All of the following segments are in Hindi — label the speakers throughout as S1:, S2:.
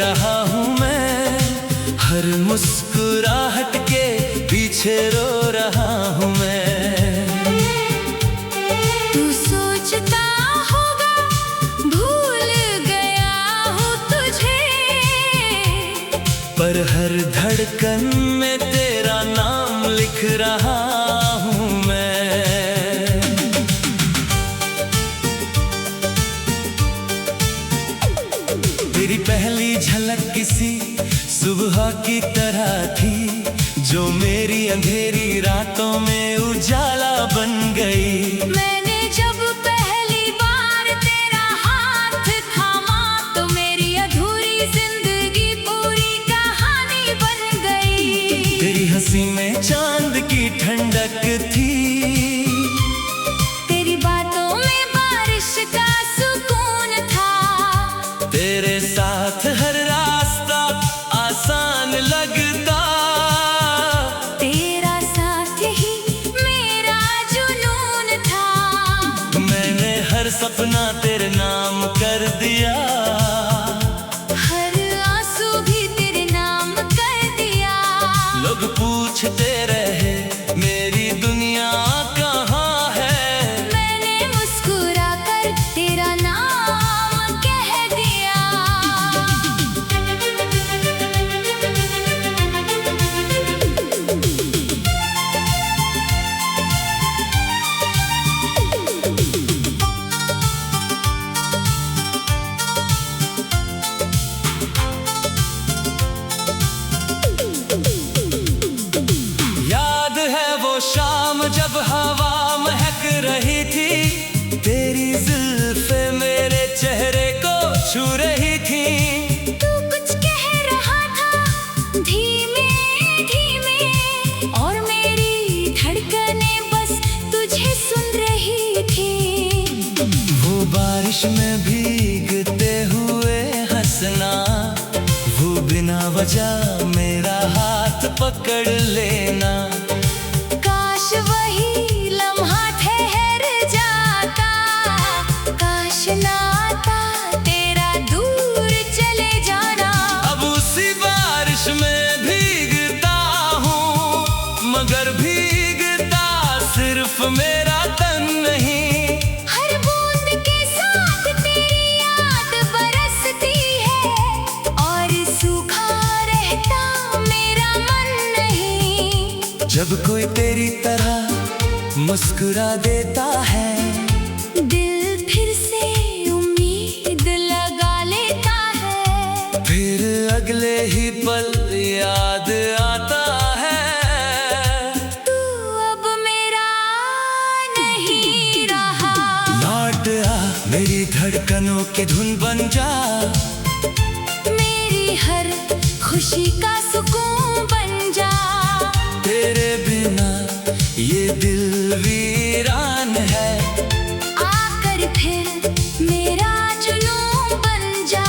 S1: रहा हूँ मैं, हर मुस्कुराहट के पीछे रो रहा हूँ मैं।
S2: तू सोचता होगा भूल गया हूँ तुझे,
S1: पर हर धड़कन में तेरा नाम लिख रहा हूँ मैं। तेरी पहली झलक किसी सुबह की तरह थी, जो मेरी अंधेरी रातों में उजाला बन गई।
S2: मैंने जब पहली बार तेरा हाथ थामा, तो मेरी अधूरी जिंदगी पूरी कहानी बन गई।
S1: तेरी हंसी में चांद की ठंडक थी,
S2: तेरी बातों में बारिश का सुकून था।
S1: तेरे साथ हर रास्ता आसान लगता,
S2: तेरा साथ ही मेरा जुनून था।
S1: मैंने हर सपना तेरे नाम कर दिया,
S2: हर आंसू भी तेरे नाम कर दिया।
S1: लोग पूछते रहे मेरी दुनिया कहाँ है,
S2: मैंने मुस्कुरा कर तेरा नाम कह दिया।
S1: याद है वो शाम जब हवा महक रही थी, तेरी जुल्फे मेरे चेहरे को छू रही थी।
S2: तू कुछ कह रहा था धीमे धीमे, और मेरी धड़कनें बस तुझे सुन रही थी।
S1: वो बारिश में भीगते हुए हंसना, वो बिना वजह मेरा हाथ पकड़ लेना।
S2: काश वही लम्हा ठहर जाता, काश ना आता तेरा दूर चले जाना।
S1: अब उसी बारिश में भीगता हूँ, मगर भीगता सिर्फ मेरा तन नहीं।
S2: हर बूंद के साथ तेरी याद बरसती है, और सूखा रहता मेरा मन नहीं।
S1: जब कोई तेरी तरह मुस्कुरा देता है,
S2: दिल फिर से उम्मीद लगा लेता है।
S1: फिर अगले ही पल याद आता है,
S2: तू अब मेरा नहीं रहा।
S1: लौट आ मेरी धड़कनों की धुन बन जा,
S2: मेरी हर खुशी का सुकून बन जा।
S1: तेरे बिना ये दिल वीरान है,
S2: आकर फिर मेरा जुनून बन जा।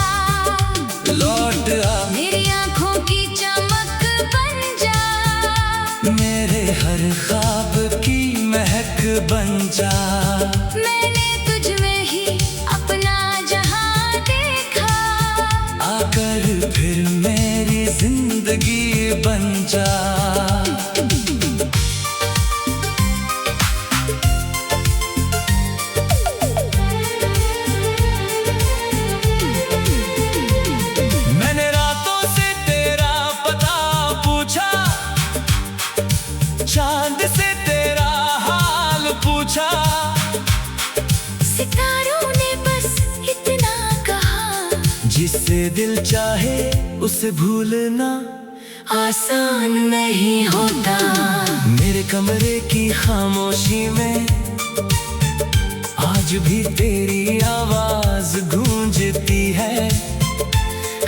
S1: लौट आ
S2: मेरी आंखों की चमक बन जा।
S1: मेरे हर ख्वाब की महक बन जा।
S2: मैंने तुझ में ही अपना जहां देखा,
S1: आकर फिर मेरी जिंदगी बन जा। मैंने रातों से तेरा पता पूछा, चांद से तेरा हाल पूछा।
S2: सितारों ने बस इतना कहा,
S1: जिससे दिल चाहे उसे भूलना
S2: आसान नहीं होता।
S1: मेरे कमरे की खामोशी में आज भी तेरी आवाज गूंजती है।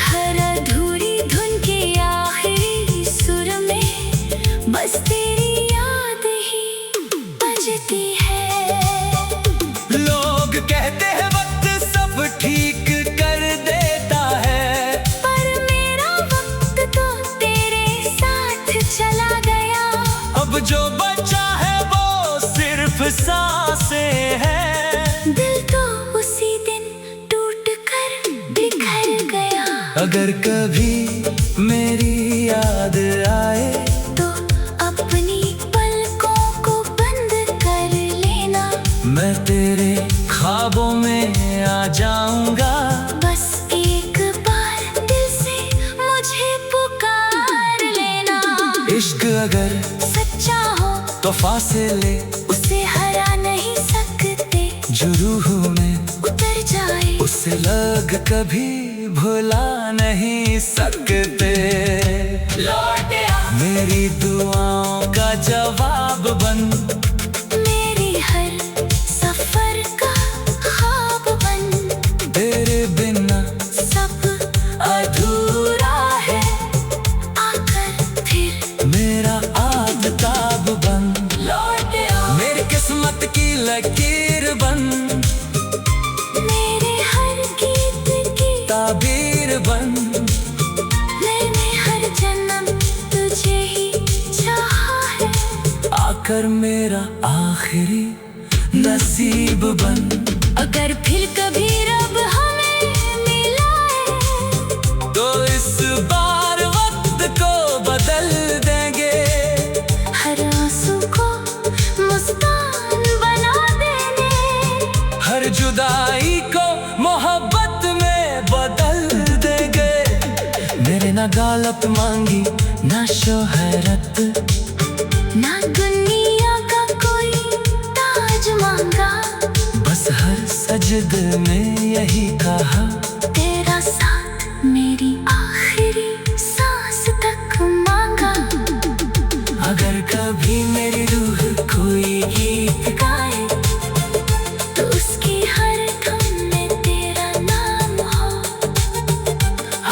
S2: हर अधूरी धुन के आखिरी सुर में बस तेरी याद ही बजती है।
S1: लोग कहते हैं वक्त सब ठीक कर देता है,
S2: पर मेरा वक्त तो तेरे साथ चला गया।
S1: अब जो बचा है वो सिर्फ सांसें हैं।
S2: दिल तो उसी दिन टूट कर बिखर गया।
S1: अगर कभी मेरी याद आए
S2: तो अपनी पलकों को बंद कर लेना।
S1: मैं तेरे ख्वाबों में आ जाऊंगा।
S2: बस एक बार दिल से मुझे पुकार लेना।
S1: इश्क अगर
S2: सच्चा हो
S1: तो फासिले
S2: उसे हरा नहीं सकते।
S1: जो रूह में
S2: उतर जाए
S1: उसे लग कभी भुला नहीं सकते।
S2: लौट आ
S1: मेरी दुआओं का जवाब बन,
S2: मेरे हर सफर का ख्वाब बन।
S1: तेरे बिना
S2: सब
S1: अधूरा है।
S2: आकर फिर
S1: मेरा आफताब बन,
S2: लौट आ
S1: मेरी किस्मत की लकीर बन,
S2: मेरे हर गीत की
S1: ताबीर बन।
S2: मैंने हर जन्म तुझे ही चाहा है।
S1: आकर मेरा आखिरी नसीब बन।
S2: अगर फिर कभी रब हमें मिलाए
S1: तो इस बार वक्त को बदल देंगे।
S2: हर आंसू को मुस्कान बना देंगे।
S1: हर जुदाई को मोहब्बत में बदल देंगे। मेरे ना दौलत मांगी ना शोहरत,
S2: ना दुनिया का कोई ताज मांगा।
S1: बस हर सजद में यही कहा,
S2: तेरा साथ मेरी आखिरी सांस तक मांगा।
S1: अगर कभी मेरी रूह कोई गीत गाए
S2: तो उसकी हर धुन में तेरा नाम हो।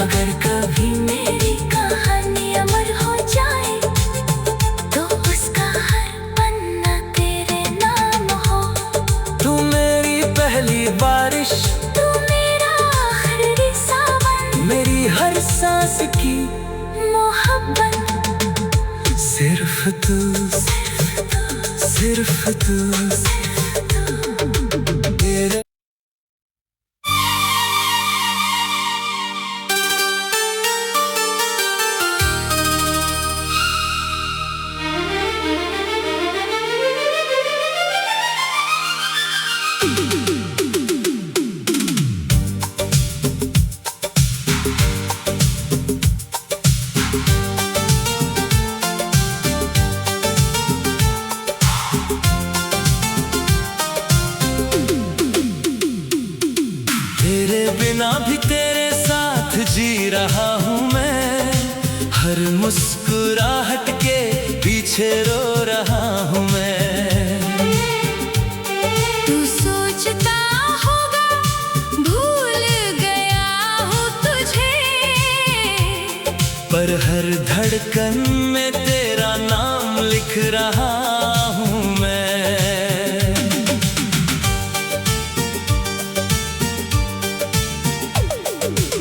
S1: अगर कभी
S2: मेरी कहानी अमर हो जाए तो उसका हर पन्ना तेरे नाम हो।
S1: तू मेरी पहली बारिश,
S2: तू मेरा आखिरी सावन,
S1: मेरी हर सांस की
S2: मोहब्बत
S1: सिर्फ तू, सिर्फ तू। तेरे बिना भी तेरे साथ जी रहा हूँ मैं। हर मुस्कुराहट के पीछे रो रहा हूँ मैं।
S2: तू सोचता होगा भूल गया हूँ तुझे,
S1: पर हर धड़कन में तेरा नाम लिख रहा हूँ मैं।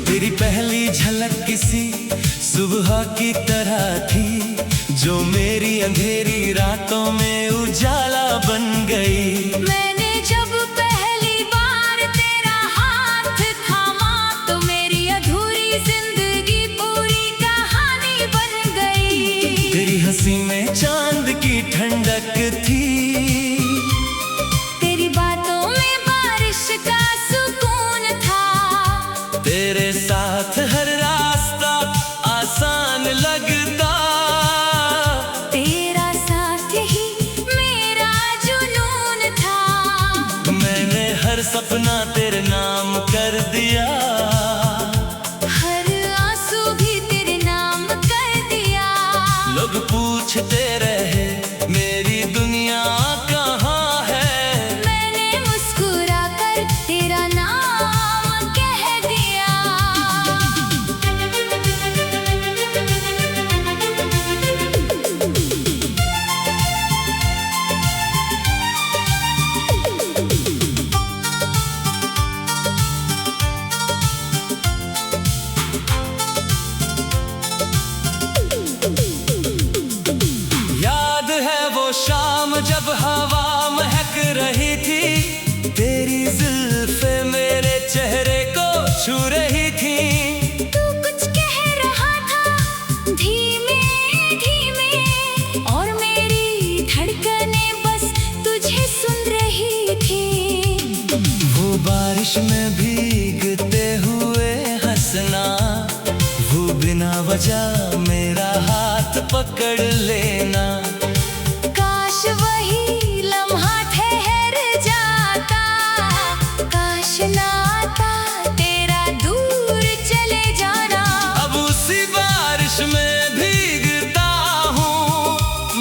S1: तेरी पहली झलक किसी सुबह की तरह थी, जो मेरी अंधेरी रातों में उजाला बन गई।
S2: मैंने जब पहली बार तेरा हाथ थामा तो मेरी अधूरी जिंदगी पूरी कहानी बन गई।
S1: तेरी हंसी में चांद की ठंडक थी,
S2: तेरी बातों में बारिश का सुकून था।
S1: तेरे साथ हर रास्ता आसान लगता।
S2: तेरा साथ ही मेरा जुनून था।
S1: मैंने हर सपना तेरे नाम कर दिया,
S2: हर आंसू भी तेरे नाम कर दिया।
S1: लोग पूछते रहे मेरी दुनिया कहाँ है।
S2: मैंने मुस्कुरा कर तेरा नाम कह दिया।
S1: बारिश में भीगते हुए हंसना, वो बिना वजह मेरा हाथ पकड़ लेना।
S2: काश वही लम्हा ठहर जाता, काश ना आता तेरा दूर चले जाना।
S1: अब उसी बारिश में भीगता हूँ,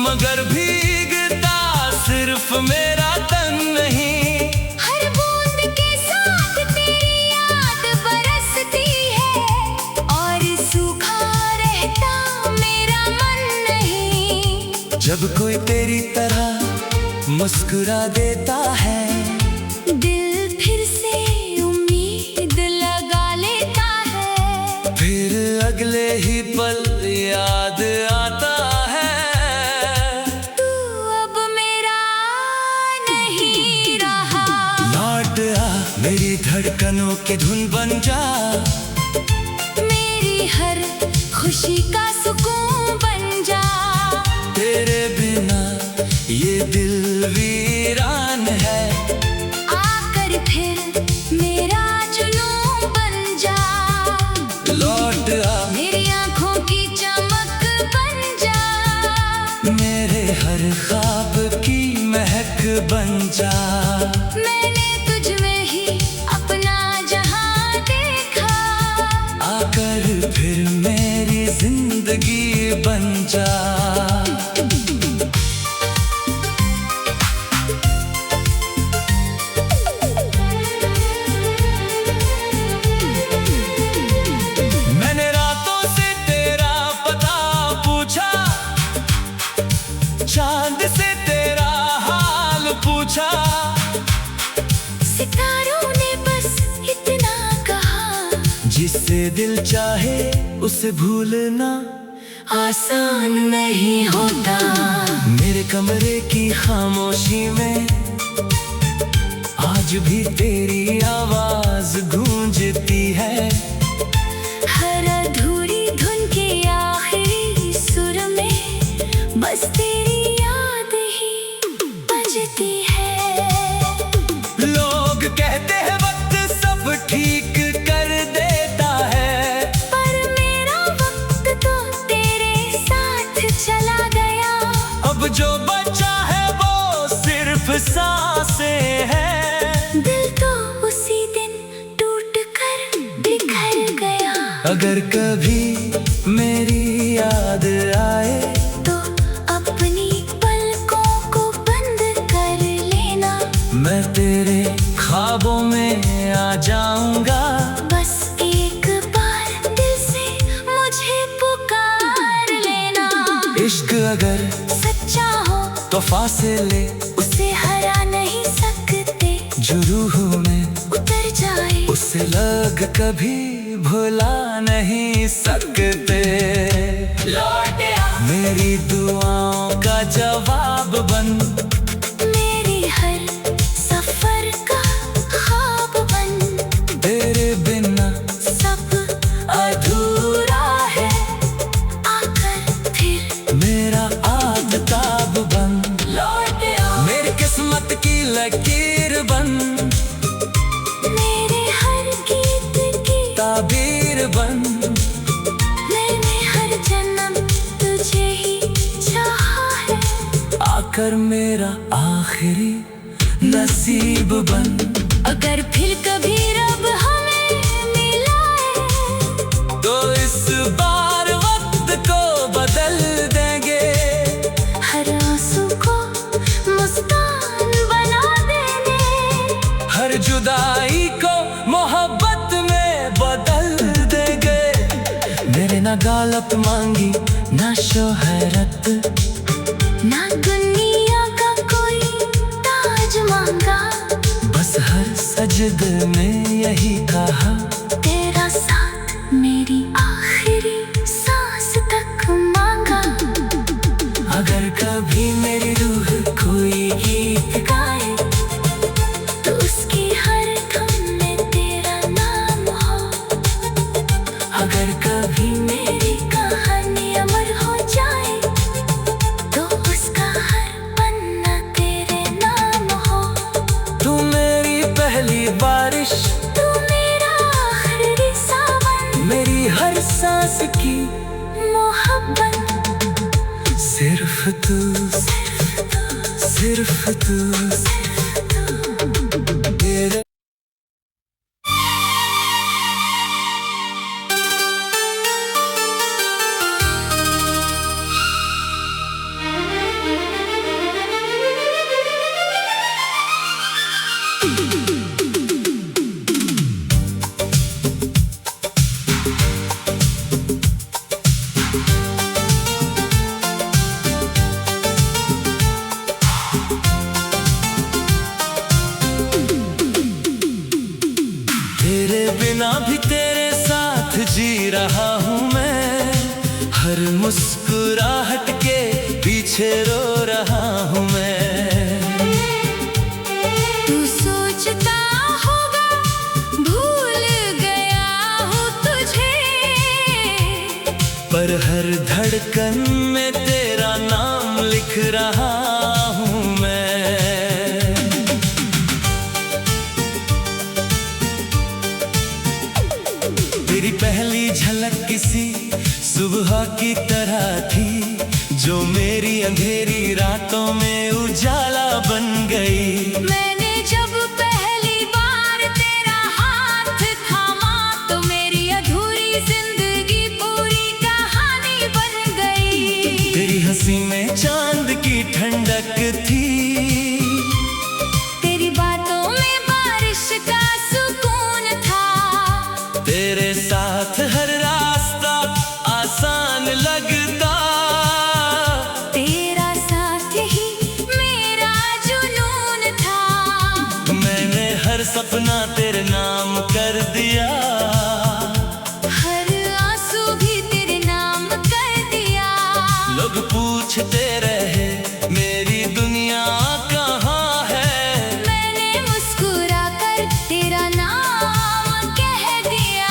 S1: मगर भीगता सिर्फ मेरा तन नहीं।
S2: हर बूंद के साथ तेरी याद बरसती है, और सूखा रहता मेरा मन नहीं।
S1: जब कोई तेरी तरह मुस्कुरा देता है,
S2: दिल फिर से उम्मीद लगा लेता है।
S1: फिर अगले ही पल याद आता है,
S2: तू अब मेरा नहीं रहा।
S1: लौट आ मेरी धड़कनों की धुन बन जा,
S2: मेरी हर खुशी का सुकून बन जा।
S1: तेरे बिना ये दिल वीरान है,
S2: आकर फिर मेरा जुनून बन जा।
S1: लौट आ
S2: मेरी आंखों की चमक बन जा,
S1: मेरे हर ख्वाब की महक बन जा।
S2: मैंने तुझ में ही अपना जहां देखा,
S1: आकर फिर मेरी जिंदगी बन जा। मैंने रातों से तेरा पता पूछा, चांद से तेरा हाल पूछा।
S2: सितारों ने बस इतना कहा,
S1: जिससे दिल चाहे उसे भूलना
S2: आसान नहीं होता।
S1: मेरे कमरे की खामोशी में आज भी तेरी आवाज गूंजती है।
S2: हर अधूरी धुन के आखिरी सुर में बस तेरी याद ही बजती है।
S1: लोग कहते हैं वक्त सब ठीक कर देता है,
S2: पर मेरा वक्त तो तेरे साथ चला गया।
S1: अब जो बचा है वो सिर्फ सांसें हैं।
S2: दिल तो उसी दिन टूट कर बिखर गया।
S1: अगर कभी मेरी याद आए,
S2: तो अपनी पलकों को बंद कर लेना।
S1: मैं तेरे ख्वाबों में आ जाऊंगा।
S2: बस एक बार दिल से मुझे पुकार लेना।
S1: इश्क अगर
S2: सच्चा हो
S1: तो फासिले
S2: उसे हरा नहीं सकते।
S1: जो रूह में
S2: उतर जाए
S1: उसे लग कभी भुला नहीं सकते।
S2: लौट आ
S1: मेरी दुआओं का जवाब बन,
S2: मेरी हर सफर का ख्वाब बन।
S1: तेरे बिना
S2: सब
S1: अधूरा है,
S2: आकर फिर
S1: मेरा आफताब बन।
S2: लौट आ
S1: मेरी किस्मत की लकीर बन,
S2: मेरे हर गीत की
S1: ताबीर बन।
S2: मैंने हर जन्म तुझे ही चाहा है।
S1: आकर मेरा आखिरी नसीब बन।
S2: अगर फिर कभी रब हमें मिलाए,
S1: तो इस बार वक्त को बदल देंगे।
S2: हर आंसू को मुस्कान बना देंगे।
S1: हर जुदाई को मोहब्बत में बदल देंगे। मेरे ना दौलत मांगी ना शोहरत,
S2: ना दुनिया का कोई ताज मांगा।
S1: बस हर सजद में यही कहा,
S2: तेरा साथ मेरी आखिरी सांस तक मांगा।
S1: अगर कभी मेरी रूह कोई गीत गाए,
S2: तो उसकी हर धुन में तेरा नाम हो।
S1: अगर कभी
S2: मेरी कहानी अमर हो जाए, तो उसका हर पन्ना तेरे नाम हो।
S1: तू मेरी पहली बारिश
S2: बन।
S1: सिर्फ तू, सिर्फ तू तेरे। तेरे बिना भी तेरे साथ जी रहा हूँ मैं, हर मुस्कुराहट के पीछे रो रहा हूँ मैं।
S2: तू सोचता होगा भूल गया हूँ तुझे,
S1: पर हर धड़कन में तेरा नाम लिख रहा हूँ मैं। तेरी पहली झलक किसी सुबह की तरह थी, जो मेरी अंधेरी रातों में उजाला बन गई।
S2: मैंने जब पहली बार तेरा हाथ थामा, तो मेरी अधूरी जिंदगी पूरी कहानी बन गई।
S1: तेरी हंसी में चांद की ठंडक थी,
S2: तेरी बातों में बारिश का सुकून था।
S1: तेरे साथ हर रास्ता आसान लगता,
S2: तेरा साथ ही मेरा जुनून था।
S1: मैंने हर सपना तेरे नाम कर दिया,
S2: हर आंसू भी तेरे नाम कर दिया।
S1: लोग पूछते रहे मेरी दुनिया कहाँ है,
S2: मैंने मुस्कुरा कर तेरा नाम कह दिया।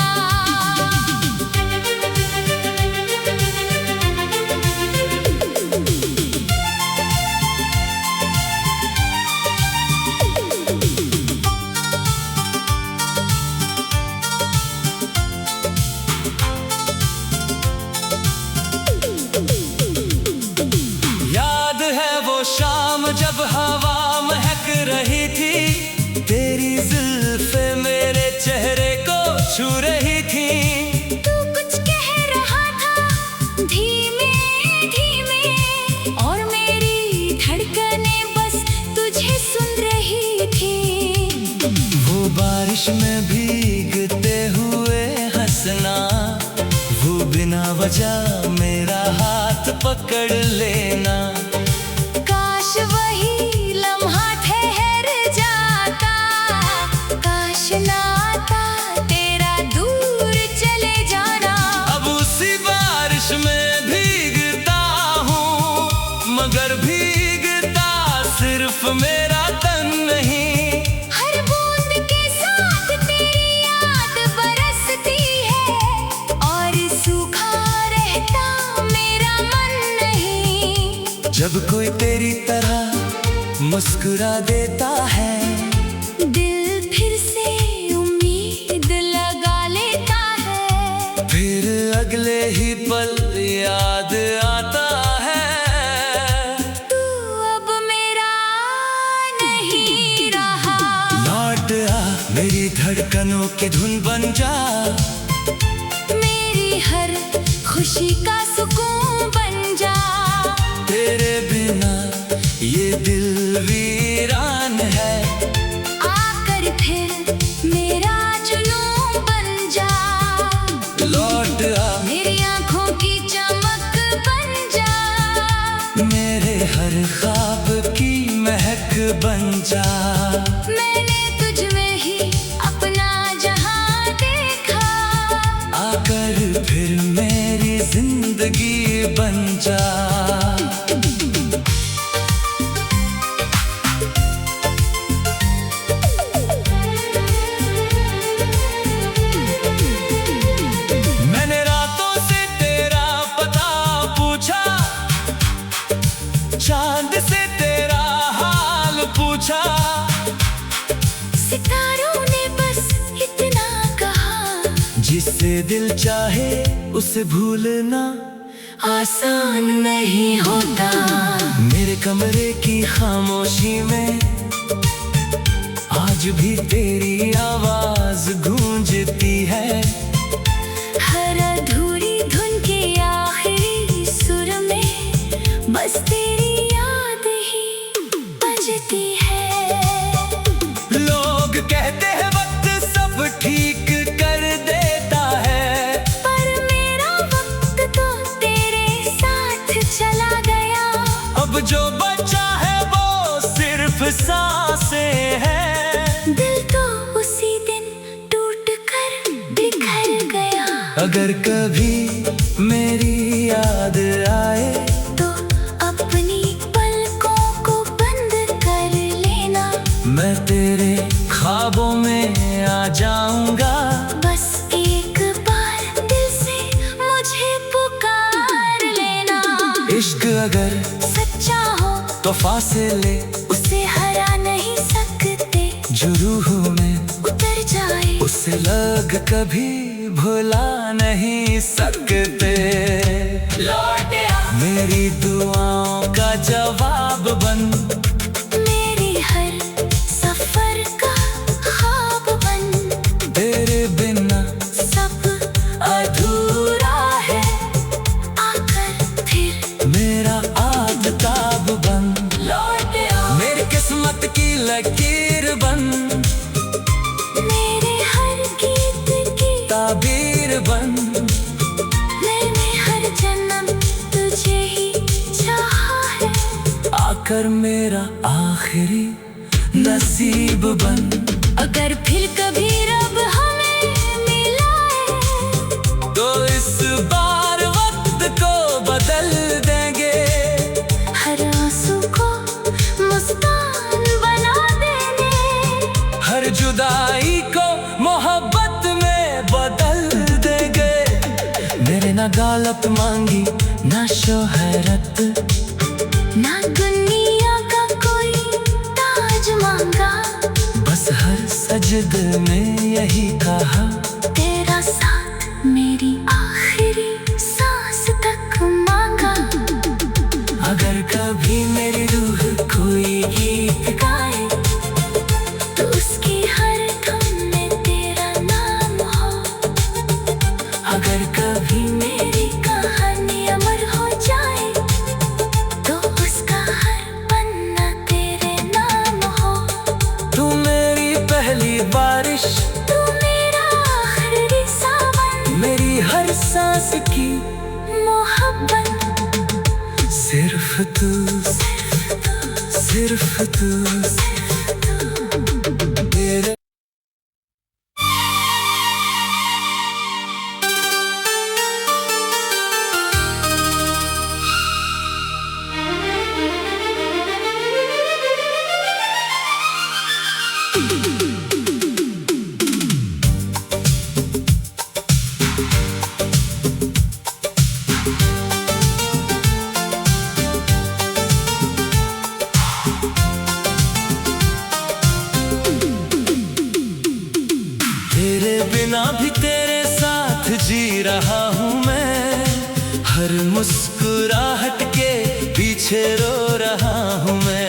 S1: याद है वो शाम जब हवा महक रही थी, तेरी जुल्फे मेरे चेहरे को छू रही थी।
S2: तू कुछ कह रहा था धीमे धीमे, और मेरी धड़कनें बस तुझे सुन रही थी।
S1: वो बारिश में भीगते हुए हंसना, वो बिना वजह मेरा हाथ पकड़ लेना।
S2: काश वही लम्हा ठहर जाता, काश ना आता तेरा दूर चले जाना।
S1: अब उसी बारिश में भीगता हूँ, मगर भीगता सिर्फ मेरा तन नहीं।
S2: हर बूंद के साथ तेरी याद बरसती है, और सूखा रहता मेरा मन नहीं।
S1: जब कोई तेरी तरह मुस्कुरा देता है,
S2: दिल फिर से उम्मीद लगा लेता है।
S1: फिर अगले ही पल याद आता है,
S2: तू अब मेरा नहीं रहा।
S1: लौट आ मेरी धड़कनों की धुन बन जा,
S2: मेरी हर खुशी का सुकून बन जा।
S1: तेरे बिना ये दिल वीरान है,
S2: आकर फिर मेरा जुनून बन जा।
S1: लौट आ
S2: मेरी आंखों की चमक बन जा।
S1: मेरे हर ख्वाब की महक बन जा।
S2: मैंने तुझ में ही अपना जहां देखा,
S1: आकर फिर मेरी जिंदगी बन जा। मैंने रातों से तेरा पता पूछा, चांद से तेरा हाल पूछा।
S2: सितारों ने बस इतना कहा,
S1: जिससे दिल चाहे उसे भूलना,
S2: आसान नहीं होता।
S1: मेरे कमरे की खामोशी में आज भी तेरी आवाज गूंजती है।
S2: हर अधूरी धुन के आखिरी सुर में बस तेरी याद ही बजती है।
S1: लोग कहते हैं वक्त सब ठीक कर देता है,
S2: पर मेरा वक्त तो तेरे साथ चला गया।
S1: अब जो बचा है वो सिर्फ सांसें हैं।
S2: दिल तो उसी दिन टूट कर बिखर गया।
S1: अगर कभी मेरी याद आए
S2: तो अपनी पलकों को बंद कर लेना।
S1: मैं तेरे ख्वाबों में आ जाऊंगा।
S2: बस एक बार दिल से मुझे पुकार लेना।
S1: इश्क अगर
S2: सच्चा हो
S1: तो फासिले
S2: उसे हरा नहीं सकते।
S1: जो रूह में
S2: उतर जाए
S1: उसे लग कभी भुला नहीं सकते।
S2: लौट आ
S1: मेरी दुआओं का जवाब बन,
S2: मेरी हर सफर का ख्वाब बन।
S1: तेरे बिना
S2: सब अधूरा है, आकर फिर
S1: मेरा आफताब बन।
S2: लौट आ
S1: मेरी किस्मत की लकीर बन,
S2: मेरे हर गीत की
S1: ताबीर बन।
S2: मैंने हर जन्म तुझे ही चाहा है।
S1: आकर मेरा आखिरी नसीब बन।
S2: अगर फिर कभी रब हमें मिलाए
S1: तो इस बार वक्त को बदल देंगे।
S2: हर आंसू को मुस्कान बना देंगे।
S1: हर जुदाई को मोहब्बत में बदल देंगे। मेरे ना दौलत मांगी ना शोहरत,
S2: ना दुनिया का कोई ताज मांगा।
S1: बस हर सजद में यही कहा,
S2: तेरा साथ मेरी आखिरी सांस तक मांगा।
S1: अगर कभी मेरी रूह कोई गीत गाए
S2: तो उसकी हर धुन में तेरा नाम हो।
S1: अगर कभी
S2: मेरी कहानी अमर हो जाए तो उसका हर पन्ना तेरे नाम हो।
S1: तू मेरी पहली बारिश,
S2: तू मेरा आखिरी सावन,
S1: मेरी हर सांस की
S2: मोहब्बत
S1: सिर्फ तू, सिर्फ तू। तेरे बिना भी तेरे साथ जी रहा हूँ मैं। हर मुस्कुराहट के पीछे रो रहा हूँ मैं।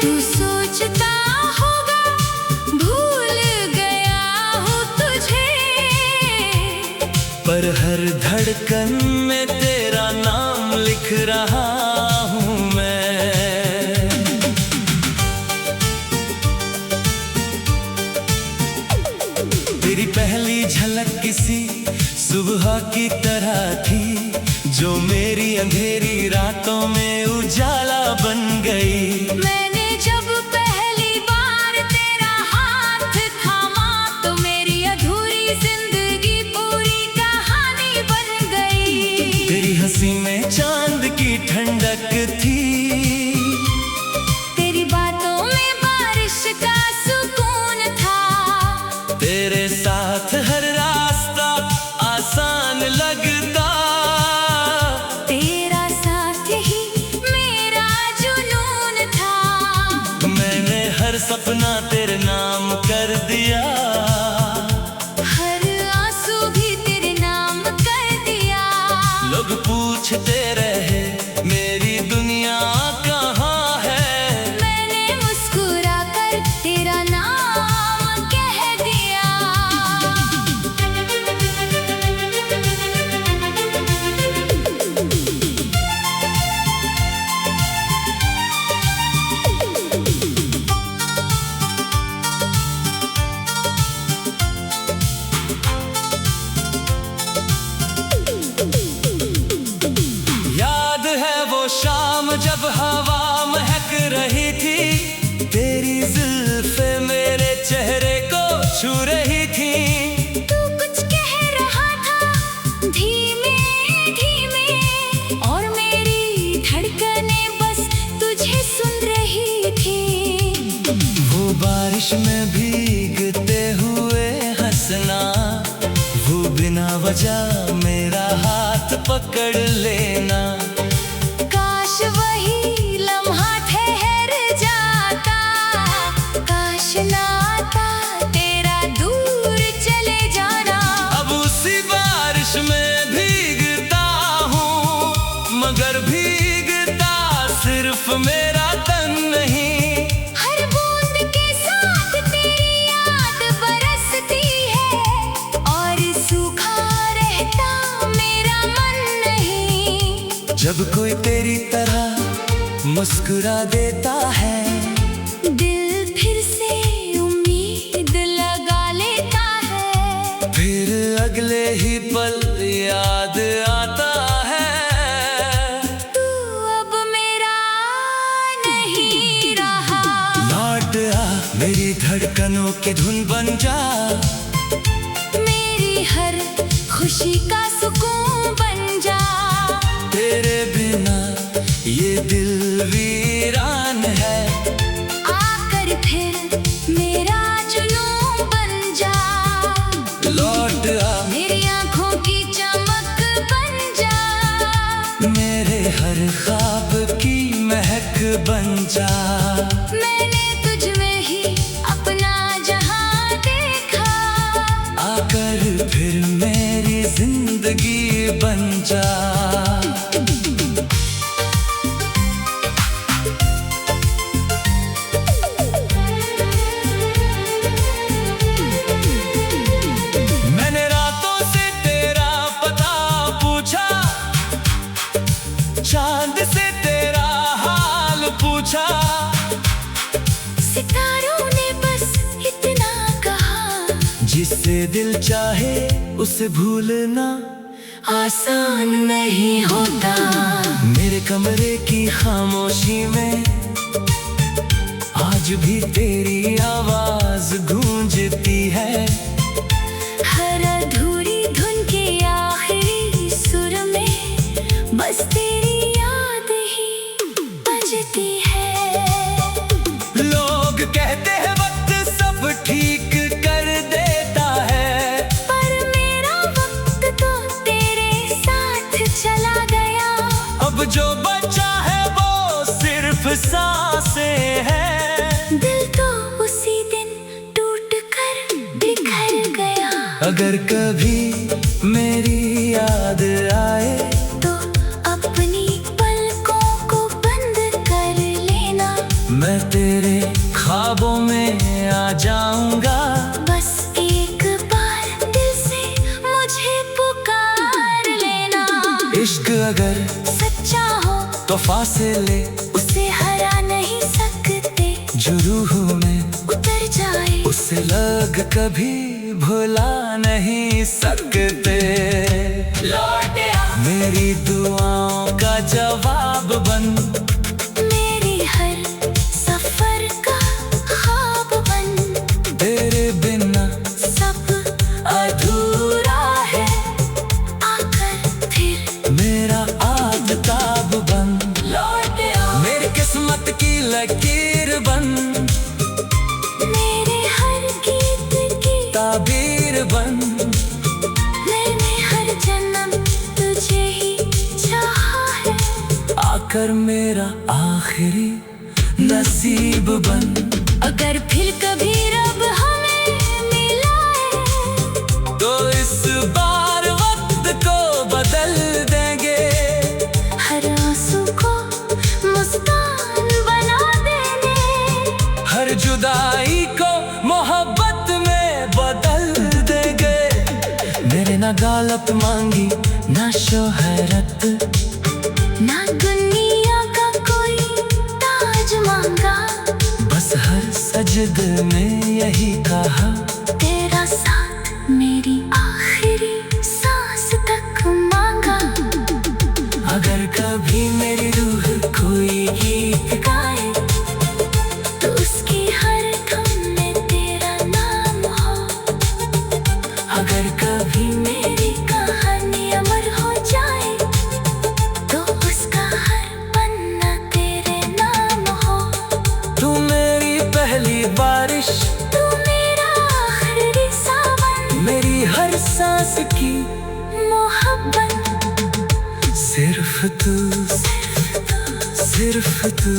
S2: तू सोचता होगा भूल गया हूँ तुझे,
S1: पर हर धड़कन में तेरा नाम लिख रहा हूँ मैं। तेरी पहली झलक किसी सुबह की तरह थी, जो मेरी अंधेरी रातों में उजाला बन गई।
S2: मैंने जब पहली बार तेरा हाथ थामा तो मेरी अधूरी जिंदगी पूरी कहानी बन गई।
S1: तेरी हंसी में चांद की ठंडक थी,
S2: तेरी बातों में बारिश का सुकून था।
S1: तेरे साथ हर रास्ता आसान लगता।
S2: तेरा साथ ही मेरा जुनून था।
S1: मैंने हर सपना तेरे नाम कर दिया।
S2: हर आंसू भी तेरे नाम कर दिया।
S1: जब कोई तेरी तरह मुस्कुरा देता है,
S2: दिल फिर से उम्मीद लगा लेता है।
S1: फिर अगले ही पल याद आता है,
S2: तू अब मेरा नहीं रहा।
S1: लौट आ मेरी धड़कनों की धुन बन जा,
S2: मेरी हर खुशी का सुकून बन जा।
S1: तेरे बिना ये दिल वीरान है,
S2: आकर फिर मेरा जुनून बन जा।
S1: लौट आ
S2: मेरी आंखों की चमक बन जा।
S1: मेरे हर ख्वाब की महक बन जा।
S2: मैंने तुझ में ही अपना जहां देखा,
S1: आकर फिर मेरी जिंदगी बन जा। मैंने रातों से तेरा पता पूछा, चांद से तेरा हाल पूछा,
S2: सितारों ने बस इतना कहा,
S1: जिससे दिल चाहे उसे भूलना
S2: आसान नहीं होता।
S1: मेरे कमरे की खामोशी में आज भी तेरी आवाज गूंजती है।
S2: हर अधूरी धुन के आखिरी सुर में बस तेरी याद ही बजती है।
S1: लोग कहते हैं वक्त सब ठीक कर देता है,
S2: पर मेरा वक्त तो तेरे साथ चला गया।
S1: अब जो बचा है वो सिर्फ सांसें हैं।
S2: दिल तो उसी दिन टूट कर बिखर गया।
S1: अगर कभी मेरी याद आए,
S2: तो अपनी पलकों को बंद कर लेना।
S1: मैं तेरे ख्वाबों में आ जाऊंगा।
S2: बस एक बार दिल से मुझे पुकार लेना।
S1: इश्क अगर
S2: सच्चा हो
S1: तो फासिले
S2: उसे हरा नहीं सकते।
S1: जो रूह में
S2: उतर जाए
S1: उसे लग कभी भुला नहीं सकते।
S2: लौट आ
S1: मेरी दुआओं का जवाब बन,
S2: मेरी हर सफर का ख्वाब बन।
S1: तेरे बिना
S2: सब अधूरा है, आकर फिर
S1: मेरा आदताब बन।
S2: लौट आ
S1: मेरी किस्मत की लकीर बन,
S2: मेरे हर गीत की
S1: ताबीर बन।
S2: मैंने हर जन्म तुझे ही चाहा है।
S1: आकर मेरा आखिरी नसीब बन।
S2: अगर फिर कभी रब हमें मिलाए,
S1: तो इस बार वक्त को बदल देंगे।
S2: हर आंसू को मुस्कान बना देंगे।
S1: हर जुदाई को मोहब्बत में बदल देंगे। मेरे ना दौलत मांगी ना शोहरत,
S2: ना दुनिया का कोई ताज मांगा।
S1: बस हर सजद में यही कहा,
S2: तेरा साथ मेरी आखिरी सांस तक मांगा।
S1: अगर कभी मेरी रूह कोई गीत गाए,
S2: तो उसकी हर धुन में तेरा नाम हो।
S1: अगर कभी
S2: मेरी कहानी अमर हो जाए, तो उसका हर पन्ना तेरे नाम हो।
S1: तू मेरी पहली बारिश,
S2: तू मेरा आखिरी सावन,
S1: मेरी हर सांस की
S2: मोहब्बत।
S1: सिर्फ तू, सिर्फ तू।